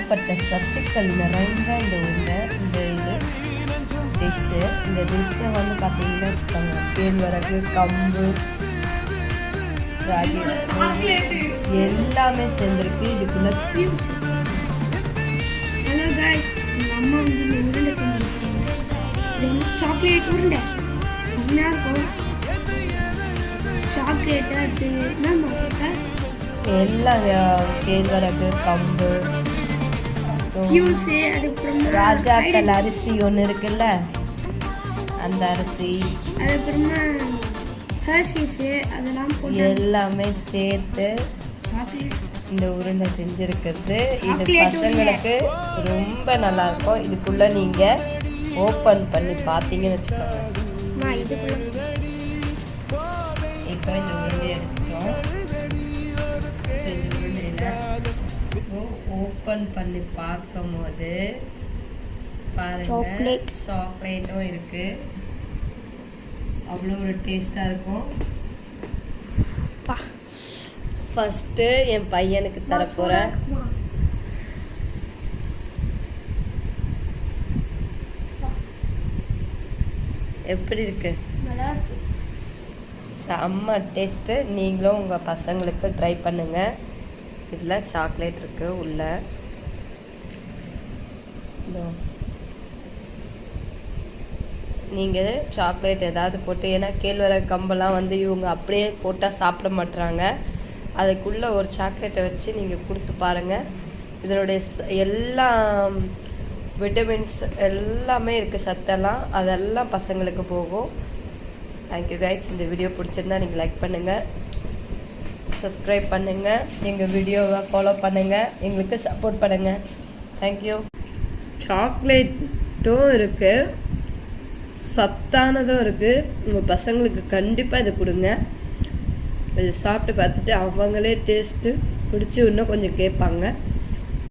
ஏகப்பட்ட சத்துக்கள் நிறைந்த இந்த உருண்டை. இந்த இது டிஷ்ஷு, இந்த டிஷ்ஷை வந்து பார்த்தீங்கன்னா வச்சுக்கோங்க, கேழ்வரகு, கம்பு, ராகி எல்லாமே சேர்ந்துருக்கு இதுக்குள்ள. ஹலோ गाइस, அம்மா வந்து இந்த உருண்டை செஞ்சிருக்காங்க. இது வந்து சாக்லேட் உருண்டை. என்ன இருக்கும்? சாக்லேட் அது என்னமா சார்? எல்லாம் கேழ்வரகு, கம்பு, யூஸ் அதுக்கப்புறம் ராஜாக்கள் அரிசி ஒன்று இருக்குல்ல, அந்த அரிசி, அதுக்கப்புறமா ஹர்ஷீஸ் அதெல்லாம் போட்டு எல்லாமே சேர்த்து இந்த உருண்டை செஞ்சுருக்கிறது. இது பசங்களுக்கு ரொம்ப நல்லா இருக்கும். இதுக்குள்ள நீங்க ஓப்பன் பண்ணி பார்த்தீங்கன்னு வச்சுக்கோங்க. இப்போ இந்த உருண்டை எடுத்துட்டோம். இந்த உருண்டையில ஓப்பன் பண்ணி பார்க்கும் போது பாருங்க, சாக்லேட்டும் இருக்கு. அவ்வளோ ஒரு டேஸ்டா இருக்கும். ஃபர்ஸ்ட் என் பையனுக்கு தர போறேன். எப்படி இருக்கு? செம்ம டேஸ்ட்டு. நீங்களும் உங்கள் பசங்களுக்கு ட்ரை பண்ணுங்க. இதில் சாக்லேட் இருக்கு உள்ள. நீங்கள் சாக்லேட் ஏதாவது போட்டு, ஏன்னா கேழ்வரகு கம்பெல்லாம் வந்து இவங்க அப்படியே போட்டால் சாப்பிட மாட்டுறாங்க. அதுக்குள்ளே ஒரு சாக்லேட்டை வச்சு நீங்கள் கொடுத்து பாருங்கள். இதனுடைய எல்லா விட்டமின்ஸ் எல்லாமே இருக்குது, சத்தெல்லாம் அதெல்லாம் பசங்களுக்கு போகும். Thank you guys. இந்த வீடியோ பிடிச்சிருந்தா நீங்கள் லைக் பண்ணுங்கள், சப்ஸ்கிரைப் பண்ணுங்கள், எங்கள் வீடியோவை ஃபாலோ பண்ணுங்கள், எங்களுக்கு சப்போர்ட் பண்ணுங்கள். தேங்க்யூ. சாக்லேட்டும் இருக்குது, சத்தானதும் இருக்குது. உங்கள் பசங்களுக்கு கண்டிப்பாக இதை கொடுங்க. இது சாப்பிட்டு பார்த்துட்டு அவங்களே டேஸ்ட்டு பிடிச்சி இன்னும் கொஞ்சம் கேட்பாங்க.